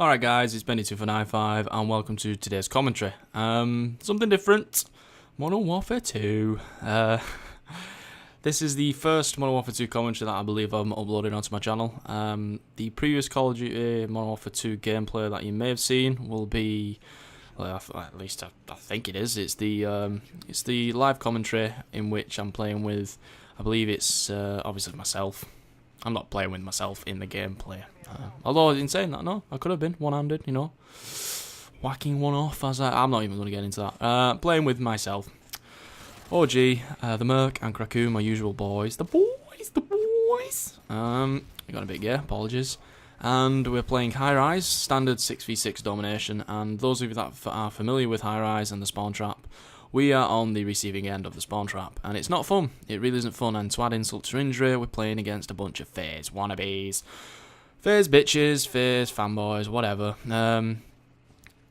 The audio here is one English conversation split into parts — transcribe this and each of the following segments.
Alright guys, it's Benny2495 and welcome to today's commentary. Something different. Modern Warfare 2. This is the first Modern Warfare 2 commentary that I believe I'm uploading onto my channel. The previous Call of Duty Modern Warfare 2 gameplay that you may have seen will be, well, at least I think it is. It's the live commentary in which I'm playing with, I believe it's obviously myself. I'm not playing with myself in the gameplay. Although, in saying that, no, I could have been one-handed, you know. Whacking one off, I'm not even going to get into that. Playing with myself. OG, TheMerk and Krakoon, my usual boys. The boys! I got a bit gay, apologies. And we're playing High Rise, standard 6v6 domination. And those of you that are familiar with High Rise and the spawn trap, we are on the receiving end of the spawn trap, and it's not fun. It really isn't fun, and to add insult to injury, we're playing against a bunch of FaZe wannabes. FaZe bitches, FaZe fanboys, whatever.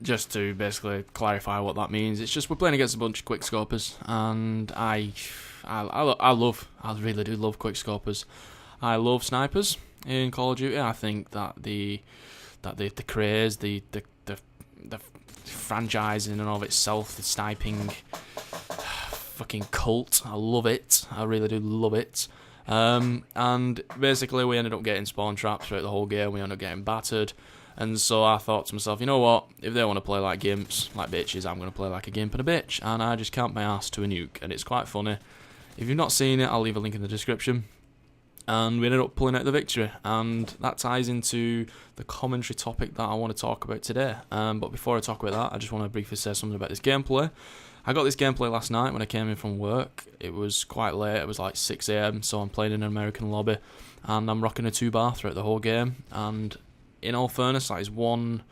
Just to basically clarify what that means, it's just we're playing against a bunch of quickscopers, and I really do love quickscopers. I love snipers in Call of Duty. I think that the craze, the franchise in and of itself, the sniping fucking cult, I love it. I really do love it. And basically we ended up getting spawn trapped throughout the whole game. We ended up getting battered, and so I thought to myself, you know what, if they want to play like gimps, like bitches, I'm going to play like a gimp and a bitch, and I just camped my ass to a nuke, and it's quite funny. If you've not seen it, I'll leave a link in the description. And we ended up pulling out the victory, and that ties into the commentary topic that I want to talk about today. But before I talk about that, I just want to briefly say something about this gameplay. I got this gameplay last night when I came in from work. It was quite late, it was like 6 AM, so I'm playing in an American lobby, and I'm rocking a 2-bar throughout the whole game. And in all fairness, that is one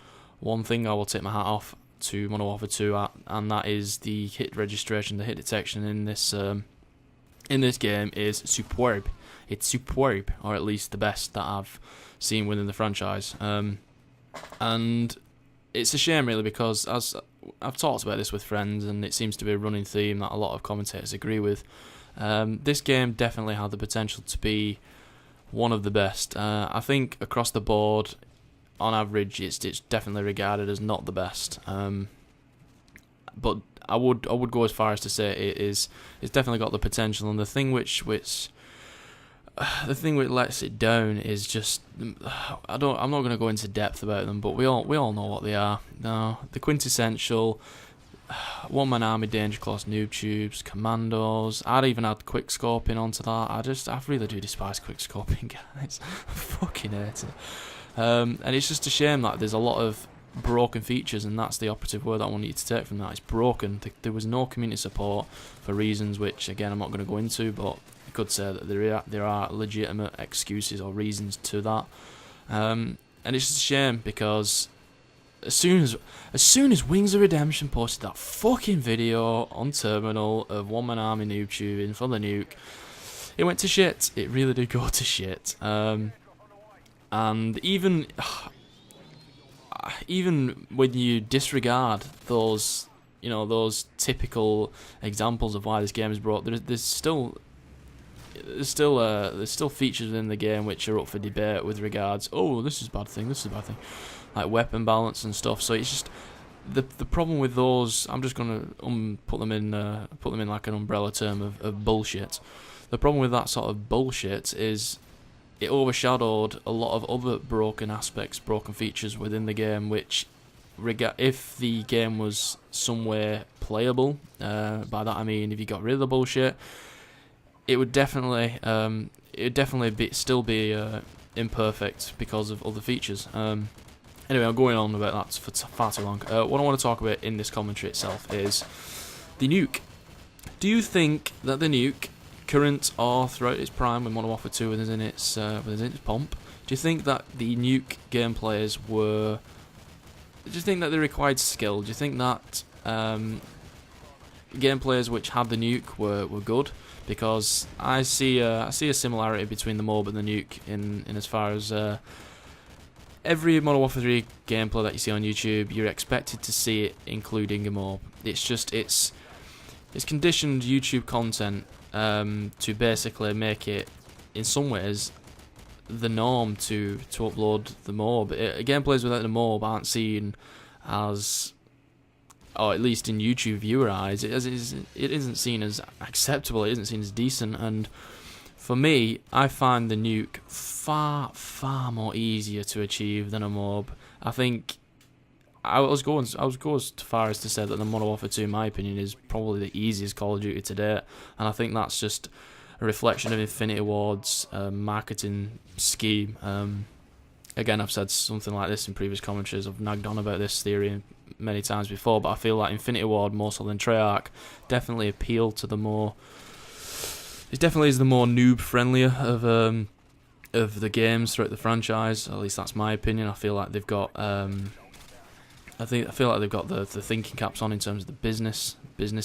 thing I will take my hat off to Modern Warfare 2 at, and that is the hit registration, the hit detection in this game is superb. It's superb, or at least the best that I've seen within the franchise. And it's a shame, really, because as I've talked about this with friends, and it seems to be a running theme that a lot of commentators agree with, this game definitely had the potential to be one of the best. I think across the board, on average, it's definitely regarded as not the best. But I would go as far as to say it's definitely got the potential, and the thing which lets it down is just I'm not going to go into depth about them, but we all know what they are. No, the quintessential one-man army, danger close noob tubes, commandos. I'd even add quick scoping onto that. I really do despise quick scoping, guys. I fucking hate it. And it's just a shame that there's a lot of broken features, and that's the operative word I want you to take from that. It's broken. There was no community support for reasons which, again, I'm not going to go into, but I could say that there are legitimate excuses or reasons to that. And it's just a shame, because as soon as Wings of Redemption posted that fucking video on Terminal of one-man army noob tubing for the nuke, it went to shit. It really did go to shit. And even when you disregard those, those typical examples of why this game is broke, there's still features within the game which are up for debate with regards, oh, this is a bad thing, like weapon balance and stuff. So it's just the problem with those. I'm just gonna put them in like an umbrella term of bullshit. The problem with that sort of bullshit is it overshadowed a lot of other broken aspects, broken features within the game, which, if the game was some way playable, by that I mean if you got rid of the bullshit, it would definitely still be imperfect because of other features. Anyway, I'm going on about that for far too long. What I want to talk about in this commentary itself is the nuke. Do you think that the nuke, current or throughout its prime when Modern Warfare 2 was in its pomp, do you think that the nuke gameplayers were? Do you think that they required skill? Do you think that gameplayers which had the nuke were good? Because I see a similarity between the M.O.A.B and the nuke in as far as every Modern Warfare 3 gameplay that you see on YouTube, you're expected to see it including a M.O.A.B. It's conditioned YouTube content to basically make it, in some ways, the norm to upload the M.O.A.B. Gameplays without the M.O.A.B. aren't seen as, or at least in YouTube viewer eyes, it isn't seen as acceptable, it isn't seen as decent, and for me, I find the Nuke far more easier to achieve than a M.O.A.B. I think I was going as far as to say that the Modern Warfare 2, in my opinion, is probably the easiest Call of Duty to date, and I think that's just a reflection of Infinity Ward's marketing scheme. Again, I've said something like this in previous commentaries. I've nagged on about this theory many times before, but I feel like Infinity Ward, more so than Treyarch, definitely appeal to the more. It definitely is the more noob friendlier of the games throughout the franchise. At least that's my opinion. I feel like they've got. I feel like they've got the thinking caps on in terms of the business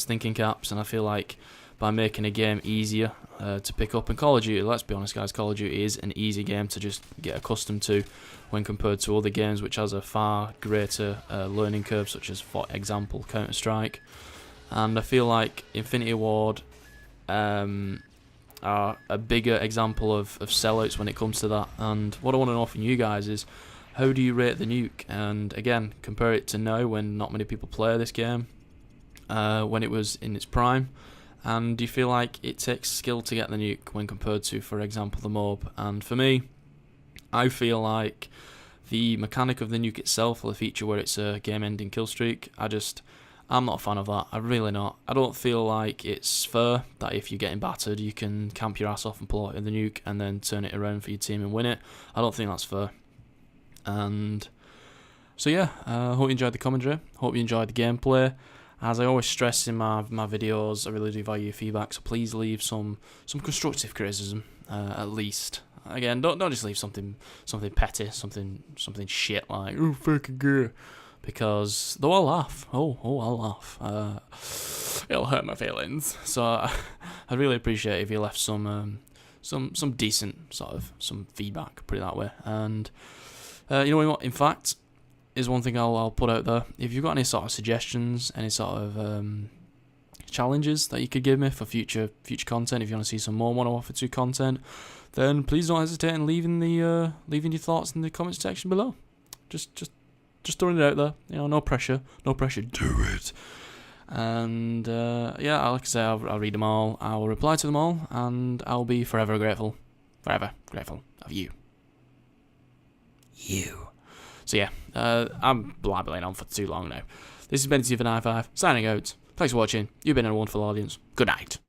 thinking caps, and I feel like by making a game easier to pick up, and Call of Duty, let's be honest guys, Call of Duty is an easy game to just get accustomed to when compared to other games which has a far greater learning curve, such as, for example, Counter-Strike. And I feel like Infinity Ward are a bigger example of sellouts when it comes to that. And what I want to know from you guys is, how do you rate the Nuke? And again, compare it to now, when not many people play this game, when it was in its prime. And do you feel like it takes skill to get the Nuke when compared to, for example, the M.O.A.B? And for me, I feel like the mechanic of the Nuke itself, or the feature where it's a game-ending kill streak, I'm not a fan of that. I'm really not. I don't feel like it's fair that if you're getting battered, you can camp your ass off and pull out the Nuke and then turn it around for your team and win it. I don't think that's fair. And so yeah, I hope you enjoyed the commentary. Hope you enjoyed the gameplay. As I always stress in my videos, I really do value your feedback, so please leave some constructive criticism, at least. Again, don't just leave something petty, something shit like, oh, fucking good, because though I'll laugh, I'll laugh, it'll hurt my feelings. So I'd really appreciate if you left some decent some feedback, put it that way. And you know what, in fact, is one thing I'll put out there. If you've got any sort of suggestions, any sort of challenges that you could give me for future content, if you want to see some more Modern Warfare 2 content, then please don't hesitate in leaving your thoughts in the comments section below. Just throwing it out there. You know, no pressure. Do it. And yeah, like I say, I'll read them all. I'll reply to them all, and I'll be forever grateful of you. So yeah, I'm blabbering on for too long now. This has been TheMerk, signing out. Thanks for watching. You've been a wonderful audience. Good night.